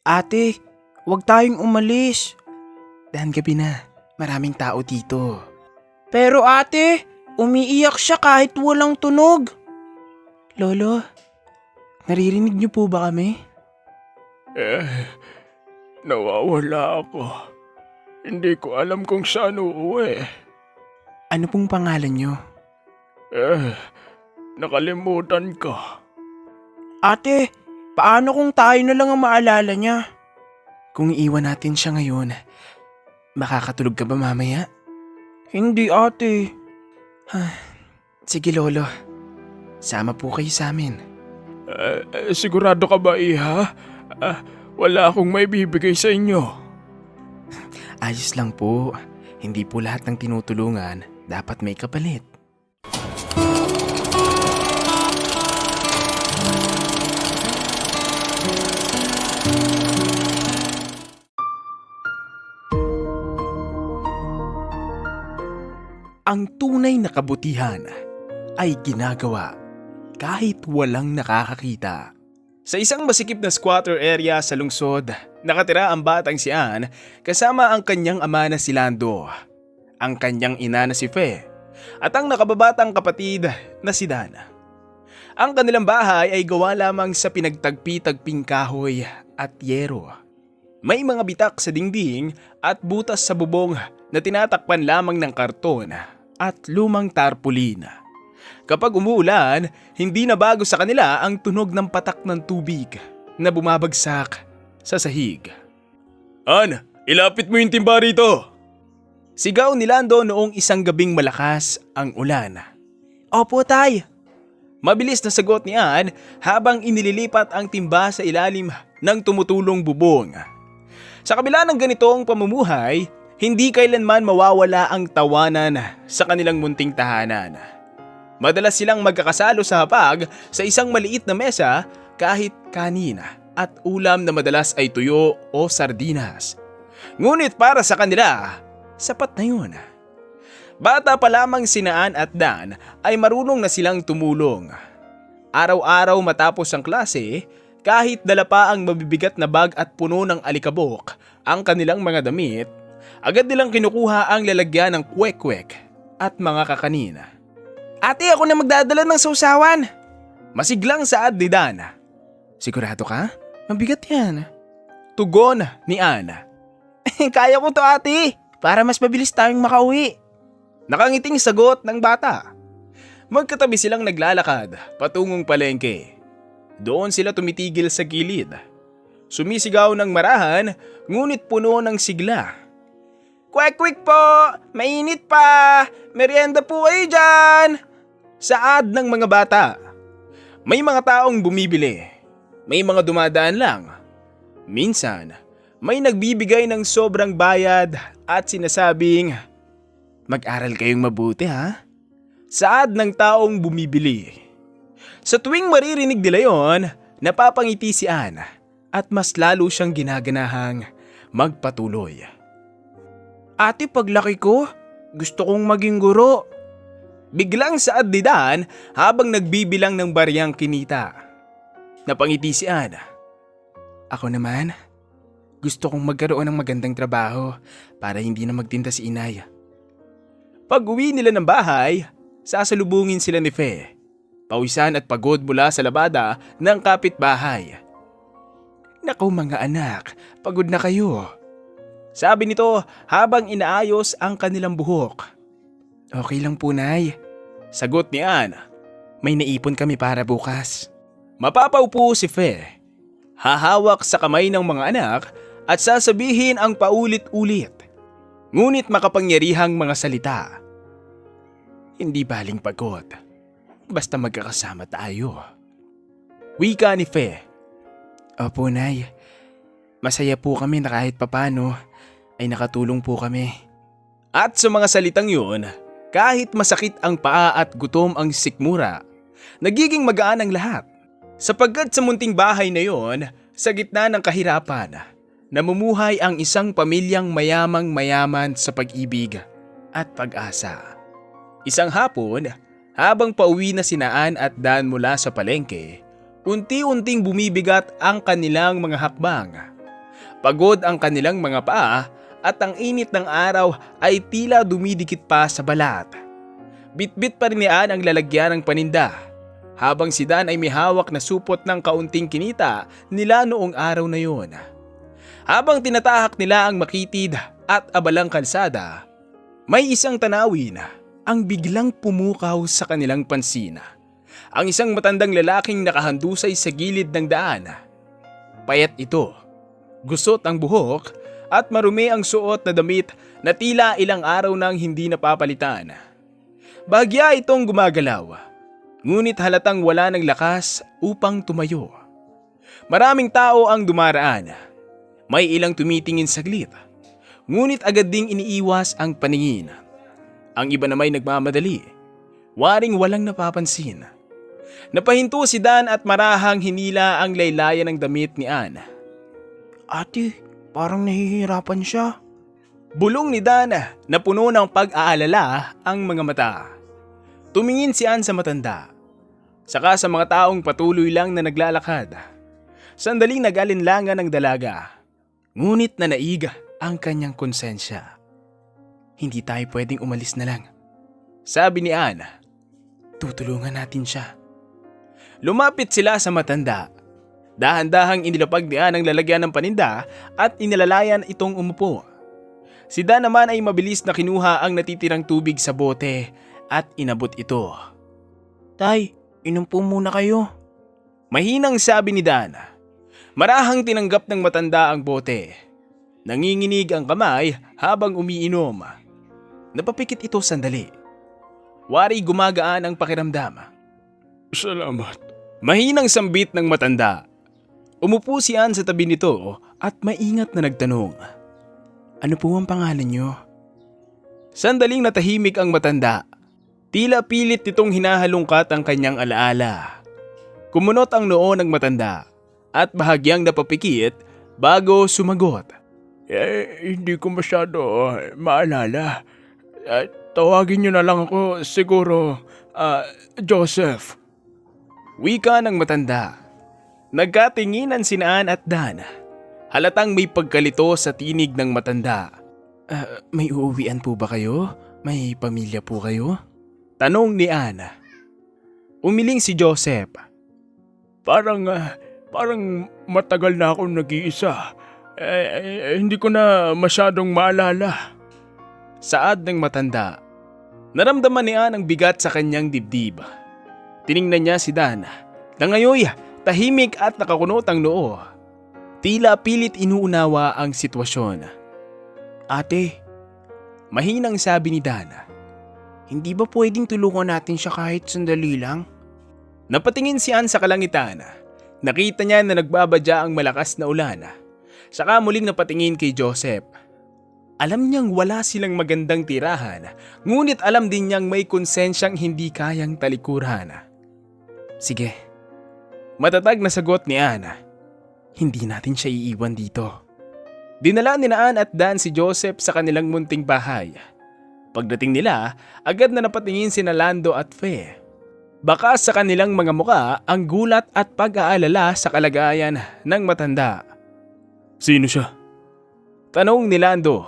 Ate, huwag tayong umalis. Dahan gabi na, maraming tao dito. Pero ate, umiiyak siya kahit walang tunog. Lolo, naririnig niyo po ba kami? Nawawala ako. Hindi ko alam kung saan uuwi. Ano pong pangalan niyo? Nakalimutan ko. Ate, paano kung tayo na lang ang maalala niya? Kung iiwan natin siya ngayon, makakatulog ka ba mamaya? Hindi ate. Sige lolo, sama po kayo sa amin. Sigurado ka ba, Iha? Wala akong may bibigay sa inyo. Ayos lang po, hindi po lahat ng tinutulungan dapat may kapalit. Ang tunay na kabutihan ay ginagawa kahit walang nakakakita. Sa isang masikip na squatter area sa lungsod, nakatira ang batang si Ann kasama ang kanyang ama na si Lando, ang kanyang ina na si Fe, at ang nakababatang kapatid na si Dan. Ang kanilang bahay ay gawa lamang sa pinagtagpi-tagping kahoy at yero. May mga bitak sa dingding at butas sa bubong na tinatakpan lamang ng karton at lumang tarpaulin. Kapag umuulan, hindi na bago sa kanila ang tunog ng patak ng tubig na bumabagsak sa sahig. Ann, ilapit mo yung timba rito! Sigaw ni Lando noong isang gabing malakas ang ulan. Opo tay! Mabilis na sagot ni Ann habang inililipat ang timba sa ilalim ng tumutulong bubong. Sa kabila ng ganitong pamumuhay, hindi kailanman mawawala ang tawanan sa kanilang munting tahanan. Madalas silang magkakasalo sa hapag sa isang maliit na mesa kahit kanin at ulam na madalas ay tuyo o sardinas. Ngunit para sa kanila, sapat na yun. Bata pa lamang sina Ann at Dan ay marunong na silang tumulong. Araw-araw matapos ang klase, kahit dala pa ang mabibigat na bag at puno ng alikabok ang kanilang mga damit, agad nilang kinukuha ang lalagyan ng kwek-kwek at mga kakanina. Ate, ako na magdadala ng sausawan. Masiglang saad ni Dan. Sigurado ka? Mabigat yan. Tugon ni Ann. Kaya ko to ate, para mas mabilis tayong makauwi. Nakangiting sagot ng bata. Magkatabi silang naglalakad patungong palengke. Doon sila tumitigil sa gilid. Sumisigaw ng marahan, ngunit puno ng sigla. Kwek-kwek po! Mainit pa! Merienda po kayo dyan! Saad ng mga bata. May mga taong bumibili. May mga dumadaan lang. Minsan, may nagbibigay ng sobrang bayad at sinasabing, mag-aral kayong mabuti ha? Saad ng taong bumibili. Sa tuwing maririnig nila yon, napapangiti si Ann at mas lalo siyang ginaganahang magpatuloy. Ate, paglaki ko, gusto kong maging guro. Biglang saad ni Dan habang nagbibilang ng bariyang kinita. Napangiti si Ann. Ako naman, gusto kong magkaroon ng magandang trabaho para hindi na magtinda si inay. Pag-uwi nila ng bahay, sasalubungin sila ni Fe. Pawisan at pagod mula sa labada ng kapitbahay. Naku mga anak, pagod na kayo. Sabi nito habang inaayos ang kanilang buhok. Okay lang po, Nay. Sagot ni Ann. May naipon kami para bukas. Mapapaupo si Fe. Hahawak sa kamay ng mga anak at sasabihin ang paulit-ulit. Ngunit makapangyarihang mga salita. Hindi baling pagod. Basta magkakasama tayo. Wika ni Fe. Opo, Nay. Masaya po kami na kahit papano ay nakatulong po kami. At sa mga salitang yun, kahit masakit ang paa at gutom ang sikmura, nagiging magaan ang lahat. Sapagkat sa munting bahay na yon, sa gitna ng kahirapan, namumuhay ang isang pamilyang mayamang mayaman sa pag-ibig at pag-asa. Isang hapon, habang pauwi na sina Ann at Dan mula sa palengke, unti-unting bumibigat ang kanilang mga hakbang. Pagod ang kanilang mga paa at ang init ng araw ay tila dumidikit pa sa balat. Bitbit pa rin ni Ann ang lalagyan ng paninda, habang si Dan ay may hawak na supot ng kaunting kinita nila noong araw na yun. Habang tinatahak nila ang makitid at abalang kalsada, may isang tanawin ang biglang pumukaw sa kanilang pansin. Ang isang matandang lalaking nakahandusay sa gilid ng daan. Payat ito, gusot ang buhok at marumi ang suot na damit na tila ilang araw nang hindi napapalitan. Bahagya itong gumagalaw, ngunit halatang wala ng lakas upang tumayo. Maraming tao ang dumaraan. May ilang tumitingin saglit, ngunit agad ding iniiwas ang paningin. Ang iba na may nagmamadali, waring walang napapansin. Napahinto si Dan at marahang hinila ang laylayan ng damit ni Ann. Ate, parang nahihirapan siya. Bulong ni Dan na puno ng pag-aalala ang mga mata. Tumingin si Ann sa matanda, saka sa mga taong patuloy lang na naglalakad. Sandaling nag-alinlangan ang dalaga, ngunit nanaiga ang kanyang konsensya. Hindi tayo pwedeng umalis na lang, sabi ni Ann. Tutulungan natin siya. Lumapit sila sa matanda. Dahan-dahang inilapag ni Ann ang lalagyan ng paninda at inilalayan itong umupo. Si Dan naman ay mabilis na kinuha ang natitirang tubig sa bote at inabot ito. Tay, inom po muna kayo. Mahinang sabi ni Dan. Marahang tinanggap ng matanda ang bote. Nanginginig ang kamay habang umiinom. Napapikit ito sandali. Wari gumagaan ang pakiramdam. Salamat. Mahinang sambit ng matanda. Umupo si Ann sa tabi nito at maingat na nagtanong. Ano po ang pangalan niyo? Sandaling natahimik ang matanda. Tila pilit nitong hinahalungkat ang kanyang alaala. Kumunot ang noo ng matanda at bahagyang napapikit bago sumagot. Hindi ko masyado maalala. Tawagin niyo na lang ako siguro, Joseph. Wika ng matanda. Nagkatinginan si Ann at Dan. Halatang may pagkalito sa tinig ng matanda. May uuwian po ba kayo? May pamilya po kayo? Tanong ni Ann. Umiling si Joseph. Parang matagal na akong nag-iisa. Hindi ko na masyadong maalala. Saad ng matanda. Naramdaman ni Ann ang bigat sa kanyang dibdib. Tiningnan niya si Dan na ngayoy tahimik at nakakunot ang noo. Tila pilit inuunawa ang sitwasyon. Ate, Mahinang sabi ni Dan. hindi ba pwedeng tulungan natin siya kahit sandali lang? Napatingin si Ann sa kalangitan. Nakita niya na nagbabadya ang malakas na ulan. Saka muling napatingin kay Joseph. Alam niyang wala silang magandang tirahan, ngunit alam din niyang may konsensyang hindi kayang talikuran. Sige, Matatag na sagot ni Ann. hindi natin siya iiwan dito. Dinala ni Ann at Dan si Joseph sa kanilang munting bahay. Pagdating nila, agad na napatingin sina Lando at Fe. Baka sa kanilang mga muka ang gulat at pag-aalala sa kalagayan ng matanda. Sino siya? Tanong ni Lando.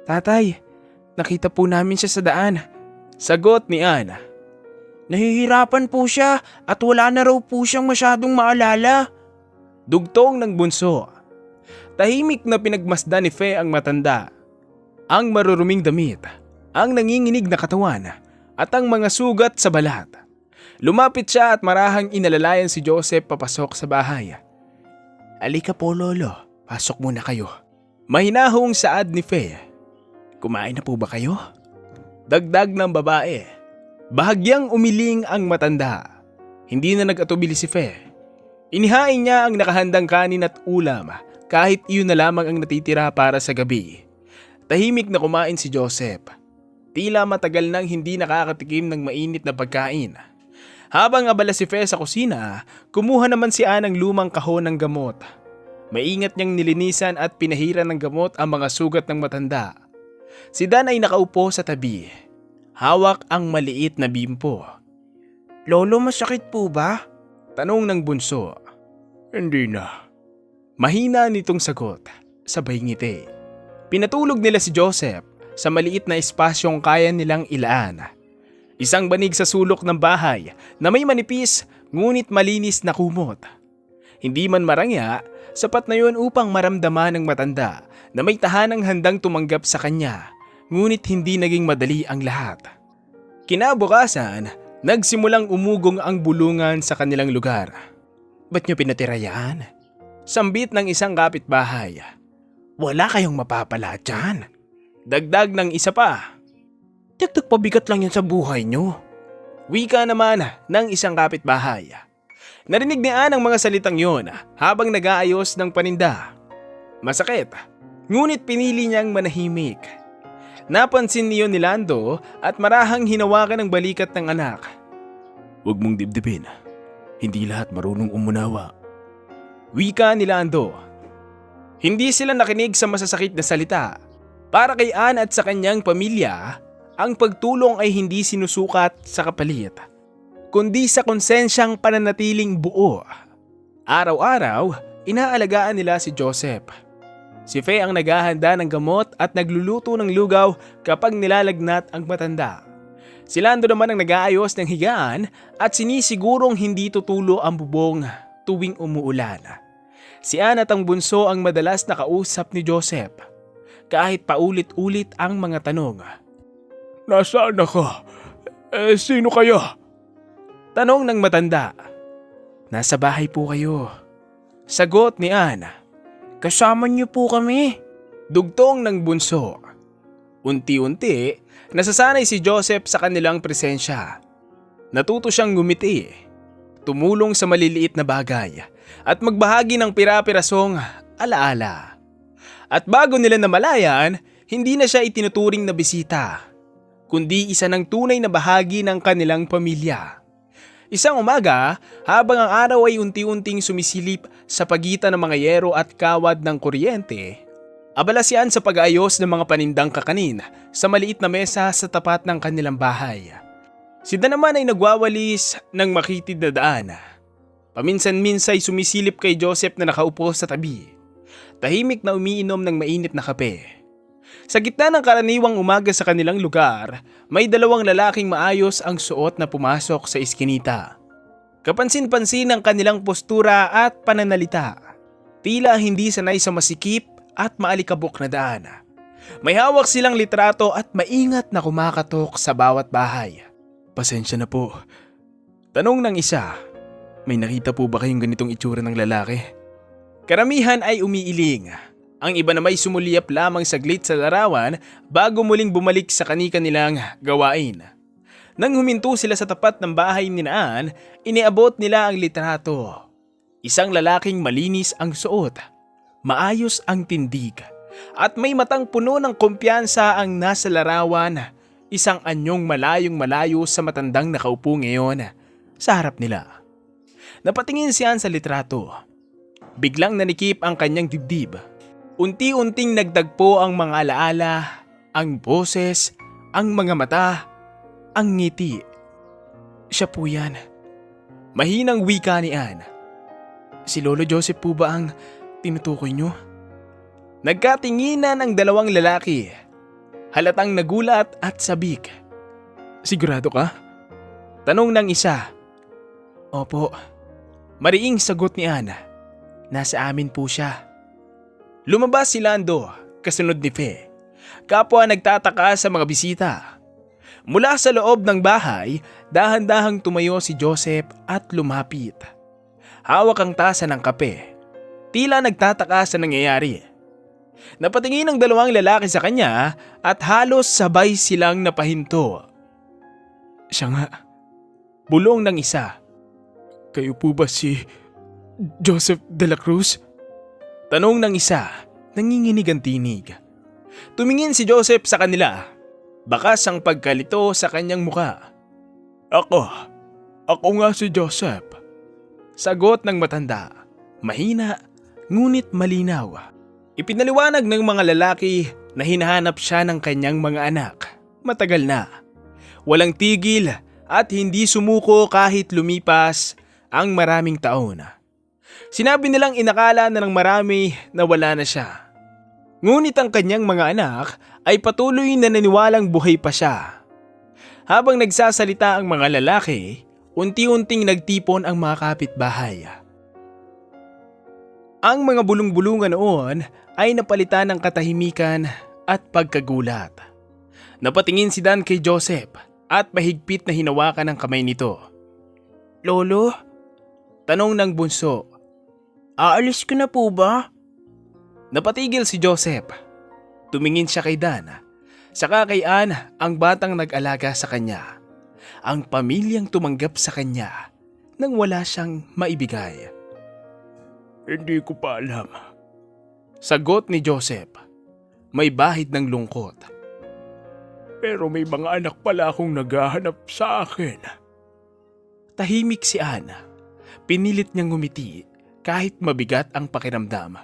Tatay, nakita po namin siya sa daan. Sagot ni Ann. Nahihirapan po siya at wala na raw po siyang masyadong maalala. Dugtong ng bunso. Tahimik na pinagmasdan ni Fe ang matanda. Ang maruruming damit, ang nanginginig na katawan, at ang mga sugat sa balat. Lumapit siya at marahang inalalayan si Joseph papasok sa bahay. Alika po lolo, pasok muna kayo. Mahinahong saad ni Fe. Kumain na po ba kayo? Dagdag ng babae. Bahagyang umiling ang matanda. Hindi na nag-atubili si Fe. Inihain niya ang nakahandang kanin at ulam kahit iyon na lamang ang natitira para sa gabi. Tahimik na kumain si Joseph. Tila matagal nang hindi nakakatikim ng mainit na pagkain. Habang abala si Fe sa kusina, kumuha naman si Ann ng lumang kahon ng gamot. Maingat niyang nilinisan at pinahiran ng gamot ang mga sugat ng matanda. Si Dan ay nakaupo sa tabi. Hawak ang maliit na bimpo. Lolo, masakit po ba? Tanong ng bunso. Hindi na. Mahina nitong sagot, sabay ngiti. Pinatulog nila si Joseph sa maliit na espasyong kaya nilang ilaan. Isang banig sa sulok ng bahay na may manipis ngunit malinis na kumot. Hindi man marangya, sapat na yun upang maramdaman ng matanda na may tahanang handang tumanggap sa kanya, ngunit hindi naging madali ang lahat. Kinabukasan, nagsimulang umugong ang bulungan sa kanilang lugar. Ba't nyo pinatira yan? Sambit ng isang kapitbahay. Wala kayong mapapala dyan. Dagdag ng isa pa. Dagdag pabigat lang yan sa buhay nyo. Wika naman ng isang kapitbahay. Narinig ni Ann ang mga salitang yon habang nag-aayos ng paninda. Masakit, ngunit pinili niyang manahimik. Napansin niyo ni Lando at marahang hinawakan ang balikat ng anak. Huwag mong dibdibin. Hindi lahat marunong umunawa. Wika ni Lando. Hindi sila nakinig sa masasakit na salita. Para kay Ann at sa kanyang pamilya, ang pagtulong ay hindi sinusukat sa kapalit, kundi sa konsensyang pananatiling buo. Araw-araw, inaalagaan nila si Joseph. Si Faye ang naghahanda ng gamot at nagluluto ng lugaw kapag nilalagnat ang matanda. Si Lando naman ang nag-aayos ng higaan at sinisigurong hindi tutulo ang bubong tuwing umuulan. Si Ann at ang bunso ang madalas nakausap ni Joseph. Kahit paulit-ulit ang mga tanong. Nasaan ako? Sino kayo? Tanong ng matanda. Nasa bahay po kayo. Sagot ni Ann. Kasama nyo po kami. Dugtong ng bunso. Unti-unti, nasasanay si Joseph sa kanilang presensya. Natuto siyang ngumiti, tumulong sa maliliit na bagay, at magbahagi ng pira-pirasong alaala. At bago nila namalayan, hindi na siya itinuturing na bisita, kundi isa ng tunay na bahagi ng kanilang pamilya. Isang umaga, habang ang araw ay unti-unting sumisilip sa pagitan ng mga yero at kawad ng kuryente, abala si Ann sa pag-aayos ng mga panindang kakanin sa maliit na mesa sa tapat ng kanilang bahay. Si Dan naman ay nagwawalis ng makitid na daan. Paminsan-minsay sumisilip kay Joseph na nakaupo sa tabi. Tahimik na umiinom ng mainit na kape. Sa gitna ng karaniwang umaga sa kanilang lugar, may dalawang lalaking maayos ang suot na pumasok sa iskinita. Kapansin-pansin ang kanilang postura at pananalita. Tila hindi sanay sa masikip at maalikabok na daan. May hawak silang litrato at maingat na kumakatok sa bawat bahay. Pasensya na po. Tanong ng isa. May nakita po ba kayong ganitong itsura ng lalaki? Karamihan ay umiiling. Ang iba na may sumuliyap lamang saglit sa larawan bago muling bumalik sa kani-kanilang gawain. Nang huminto sila sa tapat ng bahay ni Ann, iniabot nila ang litrato. Isang lalaking malinis ang suot, maayos ang tindig, at may matang puno ng kumpiyansa ang nasa larawan, isang anyong malayong malayo sa matandang nakaupo ngayon sa harap nila. Napatingin si Ann sa litrato. Biglang nanikip ang kanyang dibdib. Unti-unting nagdagpo ang mga alaala, ang boses, ang mga mata, ang ngiti. Siya po yan. Mahinang wika ni Ann. Si Lolo Joseph po ba ang tinutukoy nyo? Nagkatinginan ang dalawang lalaki. Halatang nagulat at sabik. Sigurado ka? Tanong ng isa. Opo. Mariing sagot ni Ann. Nasa amin po siya. Lumabas si Lando, kasunod ni Faye. Kapwa nagtataka sa mga bisita. Mula sa loob ng bahay, dahan-dahang tumayo si Joseph at lumapit. Hawak ang tasa ng kape. Tila nagtataka sa nangyayari. Napatingin ang dalawang lalaki sa kanya at halos sabay silang napahinto. Siya nga. Bulong ng isa. Kayo po ba si Joseph de la Cruz? Tanong ng isa, nanginginig ang tinig. Tumingin si Joseph sa kanila. Bakas ang pagkalito sa kanyang muka. Ako nga si Joseph. Sagot ng matanda. Mahina, ngunit malinaw. Ipinaliwanag ng mga lalaki na hinahanap siya ng kanyang mga anak. Matagal na. Walang tigil at hindi sumuko kahit lumipas ang maraming taon. Sinabi nilang inakala na ng marami na wala na siya. Ngunit ang kanyang mga anak ay patuloy na naniwalang buhay pa siya. Habang nagsasalita ang mga lalaki, unti-unting nagtipon ang mga kapitbahay. Ang mga bulong-bulungan noon ay napalitan ng katahimikan at pagkagulat. Napatingin si Dan kay Joseph at mahigpit na hinawakan ang kamay nito. Lolo, Tanong ng bunso. aalis ka na po ba? Napatigil si Joseph. Tumingin siya kay Dan. Saka kay Ann, ang batang nag-alaga sa kanya. Ang pamilyang tumanggap sa kanya nang wala siyang maibigay. Hindi ko pa alam. Sagot ni Joseph. May bahid ng lungkot. Pero may mga anak pala akong naghahanap sa akin. Tahimik si Ann. Pinilit niyang ngumiti kahit mabigat ang pakiramdam.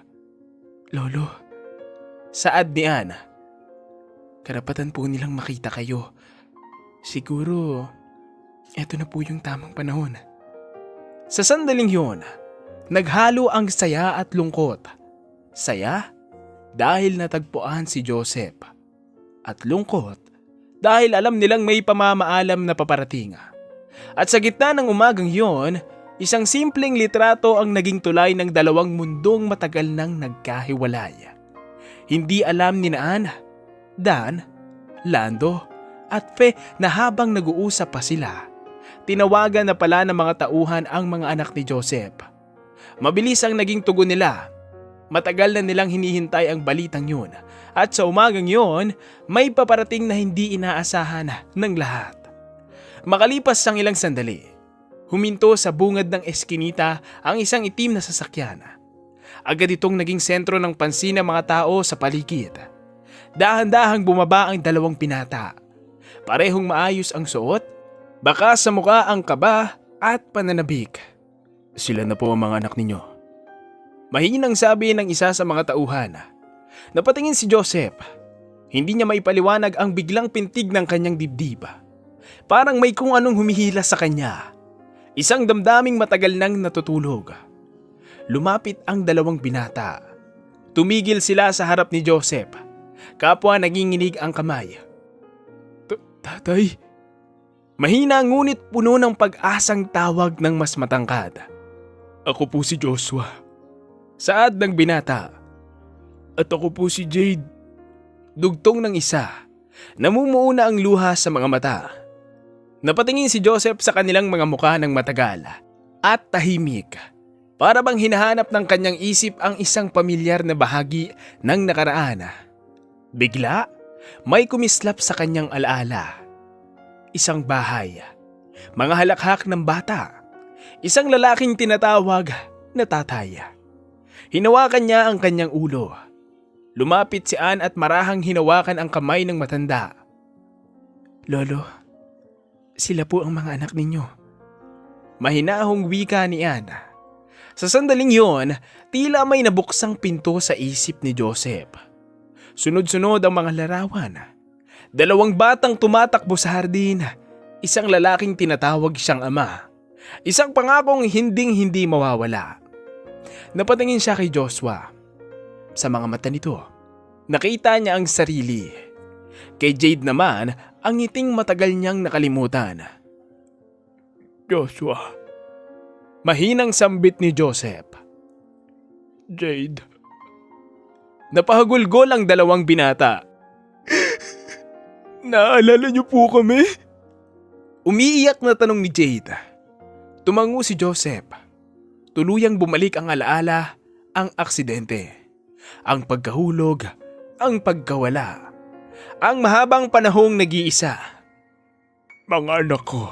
Lolo, saad ni Ann. Karapatan po nilang makita kayo. Siguro, eto na po yung tamang panahon. Sa sandaling yun, naghalo ang saya at lungkot. Saya dahil natagpuan si Joseph. At lungkot dahil alam nilang may pamamaalam na paparating. At sa gitna ng umagang yon, isang simpleng litrato ang naging tulay ng dalawang mundong matagal nang nagkahiwalay. Hindi alam ni Ann, Dan, Lando at Fe na habang nag-uusap pa sila, tinawagan na pala ng mga tauhan ang mga anak ni Joseph. Mabilis ang naging tugon nila. Matagal na nilang hinihintay ang balitang yun at sa umagang yun, may paparating na hindi inaasahan ng lahat. Makalipas ang ilang sandali, huminto sa bungad ng eskinita ang isang itim na sasakyan. Agad itong naging sentro ng pansin ng mga tao sa paligid. Dahan-dahang bumaba ang dalawang binata. Parehong maayos ang suot, baka sa mukha ang kaba at pananabik. Sila na po ang mga anak ninyo. Mahinang sabi ng isa sa mga tauhan. Napatingin si Joseph. Hindi niya maipaliwanag ang biglang pintig ng kanyang dibdib. Parang may kung anong humihila sa kanya. Isang damdaming matagal nang natutulog. Lumapit ang dalawang binata. Tumigil sila sa harap ni Joseph. Kapwa nanginginig ang kamay. Tatay? Mahina ngunit puno ng pag-asang tawag ng mas matangkad. Ako po si Joshua. Saad ng binata. At ako po si Jade. Dugtong ng isa. Namumuo na ang luha sa mga mata. Napatingin si Joseph sa kanilang mga mukha ng matagal at tahimik. Para bang hinahanap ng kanyang isip ang isang pamilyar na bahagi ng nakaraan. Bigla, may kumislap sa kanyang alaala. Isang bahay, mga halakhak ng bata, isang lalaking tinatawag na tatay. Hinawakan niya ang kanyang ulo. Lumapit si Ann at marahang hinawakan ang kamay ng matanda. Lolo, sila po ang mga anak ninyo. Mahinahong wika ni Ann. Sa sandaling yon, tila may nabuksang pinto sa isip ni Joseph. Sunod-sunod ang mga larawan. Dalawang batang tumatakbo sa hardin. Isang lalaking tinatawag siyang ama. Isang pangakong hinding-hindi mawawala. Napatingin siya kay Joshua. Sa mga mata nito, nakita niya ang sarili. Kay Jade naman, ang ngiting matagal niyang nakalimutan. Joshua. Mahinang sambit ni Joseph. Jade. Napahagulgol ang dalawang binata. Naalala niyo po kami? Umiiyak na tanong ni Jade. Tumango si Joseph. Tuluyang bumalik ang alaala, ang aksidente, ang pagkahulog, ang pagkawala, ang mahabang panahong nag-iisa. Mga anak ko.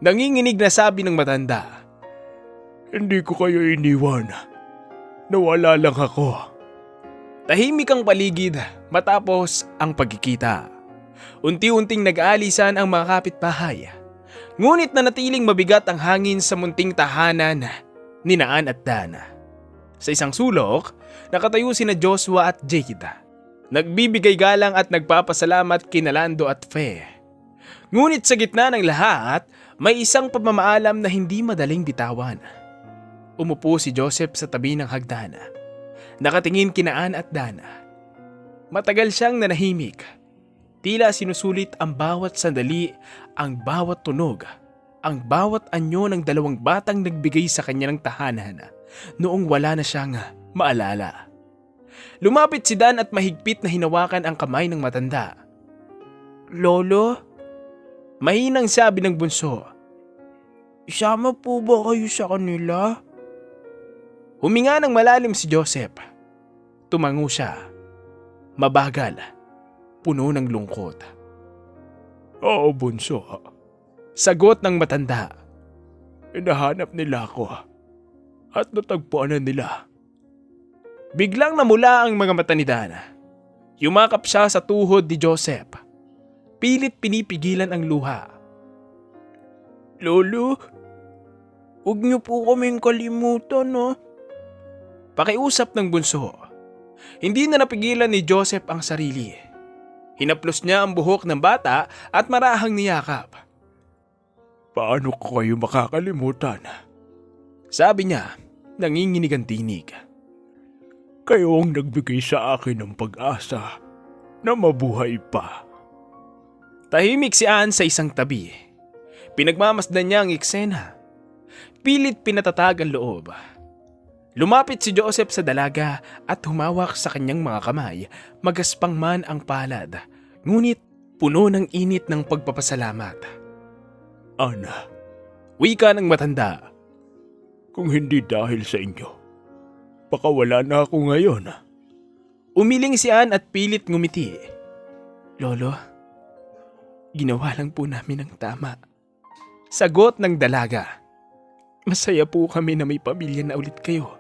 Nanginginig na sabi ng matanda. Hindi ko kayo iniwan. Nawala lang ako. Tahimik ang paligid matapos ang pagkikita. Unti-unting nag-aalisan ang mga kapitbahay. Ngunit nanatiling mabigat ang hangin sa munting tahanan ni Ann at Dan. Sa isang sulok, nakatayo sina Joshua at Jade. Nagbibigay galang at nagpapasalamat kina Lando at Fe. Ngunit sa gitna ng lahat, may isang pamamaalam na hindi madaling bitawan. Umupo si Joseph sa tabi ng hagdana. Nakatingin kina Ann at Dana. Matagal siyang nanahimik. Tila sinusulit ang bawat sandali, ang bawat tunog, ang bawat anyo ng dalawang batang nagbigay sa kanya ng tahanan noong wala na siyang maalala. Lumapit si Dan at mahigpit na hinawakan ang kamay ng matanda. Lolo, Mahinang sabi ng bunso. isama po ba kayo sa kanila? Huminga ng malalim si Joseph. Tumango siya. Mabagal. Puno ng lungkot. Oo, bunso. Sagot ng matanda. Hinahanap nila ako at natagpuan na nila. Biglang namula ang mga mata ni Dana. Yumakap siya sa tuhod ni Joseph. Pilit pinipigilan ang luha. Lolo, huwag niyo po kaming kalimutan, no? Pakiusap ng bunso. Hindi na napigilan ni Joseph ang sarili. Hinaplos niya ang buhok ng bata at marahang niyakap. Paano ko kayo makakalimutan? Sabi niya, nanginginig ang tinig. Kayo ang nagbigay sa akin ng pag-asa na mabuhay pa. Tahimik si Ann sa isang tabi. Pinagmamasdan niya ang eksena. Pilit pinatatag ang loob. Lumapit si Joseph sa dalaga at humawak sa kanyang mga kamay, magaspang man ang palad, ngunit puno ng init ng pagpapasalamat. Ana, Wika ng matanda. kung hindi dahil sa inyo, baka wala na ako ngayon. Umiling si Ann at pilit ngumiti. Lolo, ginawa lang po namin ang tama. Sagot ng dalaga. Masaya po kami na may pamilya na ulit kayo.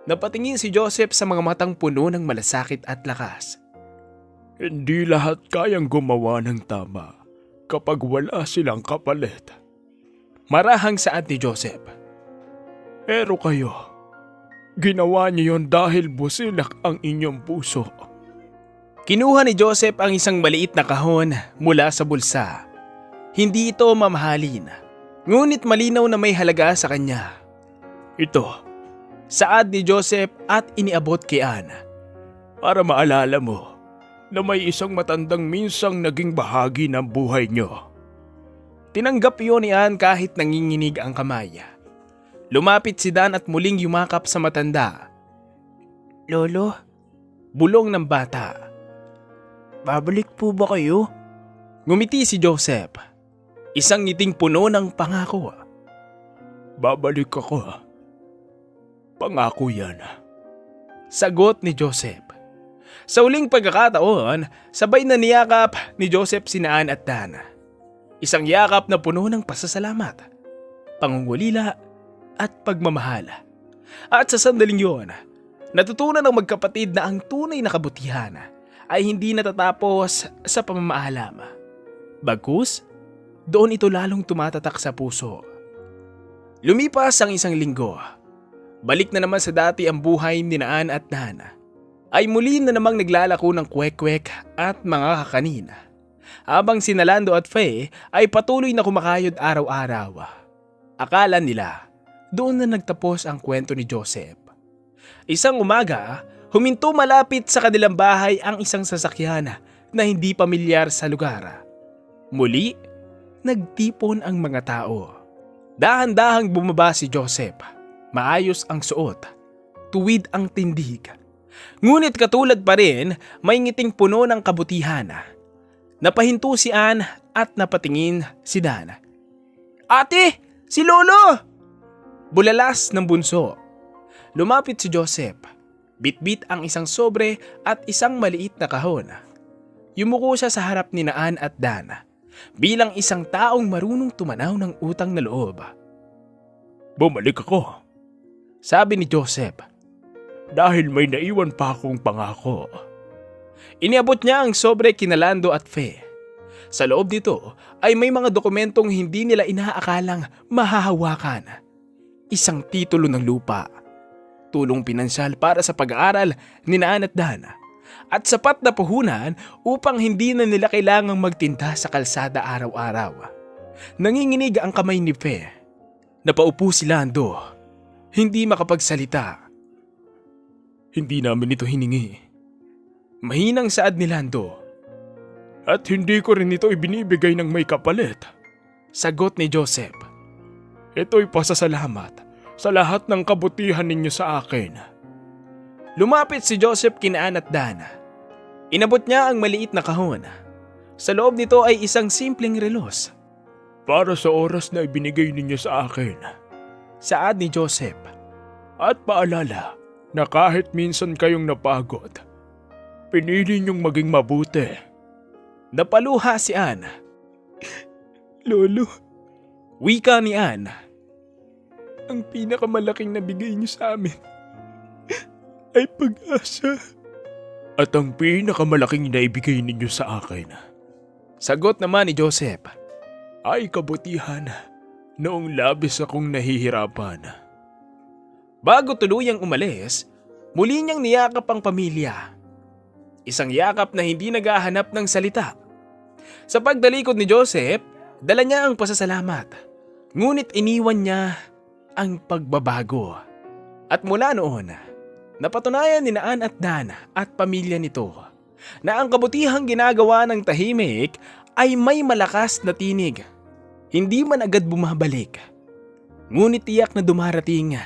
Napatingin si Joseph sa mga matang puno ng malasakit at lakas. Hindi lahat kayang gumawa ng tama kapag wala silang kapalit. Marahang saad ni Joseph. Pero kayo, ginawa niyo yon dahil busilak ang inyong puso. Kinuha ni Joseph ang isang maliit na kahon mula sa bulsa. Hindi ito mamahalin, ngunit malinaw na may halaga sa kanya. Ito, saad ni Joseph at iniabot kay Ann. Para maalala mo na may isang matandang minsang naging bahagi ng buhay niyo. Tinanggap iyon ni Ann kahit nanginginig ang kamay. Lumapit si Dan at muling yumakap sa matanda. Lolo, Bulong ng bata. babalik po ba kayo? Ngumiti si Joseph. Isang ngiting puno ng pangako. Babalik ako. Pangako yan. Sagot ni Joseph. Sa uling pagkakataon, sabay na niyakap ni Joseph sina Ann at Dan. Isang yakap na puno ng pasasalamat, pangungulila at pagmamahal. At sa sandaling yun, natutunan ng magkapatid na ang tunay na kabutihan ay hindi natatapos sa pamamaalam. Bagkus, doon ito lalong tumatatak sa puso. Lumipas ang isang linggo. Balik na naman sa dati ang buhay ni Ann at Dan. Ay muli na namang naglalako ng kwek-kwek at mga kakanin. Habang si Nalando at Faye ay patuloy na kumakayod araw-araw. Akala nila, doon na nagtapos ang kwento ni Joseph. Isang umaga, huminto malapit sa kanilang bahay ang isang sasakyan na hindi pamilyar sa lugar. Muli, nagtipon ang mga tao. Dahan-dahang bumaba si Joseph. Maayos ang suot. Tuwid ang tindig. Ngunit katulad pa rin, may ngiting puno ng kabutihan. Napahinto si Ann at napatingin si Dan. Ate! Si Lolo! Bulalas ng bunso. Lumapit si Joseph. Bitbit ang isang sobre at isang maliit na kahon. Yumuko siya sa harap ni Ann at Dan. Bilang isang taong marunong tumanaw ng utang na loob. Bumalik ako. Sabi ni Joseph. Dahil may naiwan pa akong pangako. Iniabot niya ang sobre kina Lando at Faye. Sa loob nito ay may mga dokumentong hindi nila inaakalang mahahawakan. Isang titulo ng lupa. Tulong pinansyal para sa pag-aaral ni Ann at Dan. At sapat na puhunan upang hindi na nila kailangang magtinda sa kalsada araw-araw. Nanginginig ang kamay ni Faye. Napaupo si Lando. hindi makapagsalita. Hindi namin ito hiningi. Mahinang saad ni Lando. At hindi ko rin ito ibinibigay ng may kapalit. Sagot ni Joseph. Ito'y pasasalamat sa lahat ng kabutihan ninyo sa akin. Lumapit si Joseph kina Ann at Dan. Inabot niya ang maliit na kahon. Sa loob nito ay isang simpleng relos. Para sa oras na ibinigay ninyo sa akin. Saad ni Joseph. At paalala na kahit minsan kayong napagod, pinili niyong maging mabuti. Napaluha si Ann. Lolo, Wika ni Ann. ang pinakamalaking nabigay niyo sa amin ay pag-asa. At ang pinakamalaking naibigay ninyo sa akin Sagot naman ni Joseph. ay kabutihan noong labis akong nahihirapan. Bago tuluyang umalis, muli niyang niyakap ang pamilya. Isang yakap na hindi naghahanap ng salita. Sa pagdalikod ni Joseph, dala niya ang pasasalamat. Ngunit iniwan niya ang pagbabago. At mula noon, napatunayan ni Ann at Dan at pamilya nito na ang kabutihang ginagawa ng tahimik ay may malakas na tinig. Hindi man agad bumabalik, ngunit tiyak na dumarating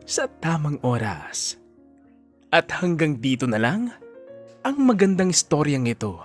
sa tamang oras. At hanggang dito na lang ang magandang istoryang ito.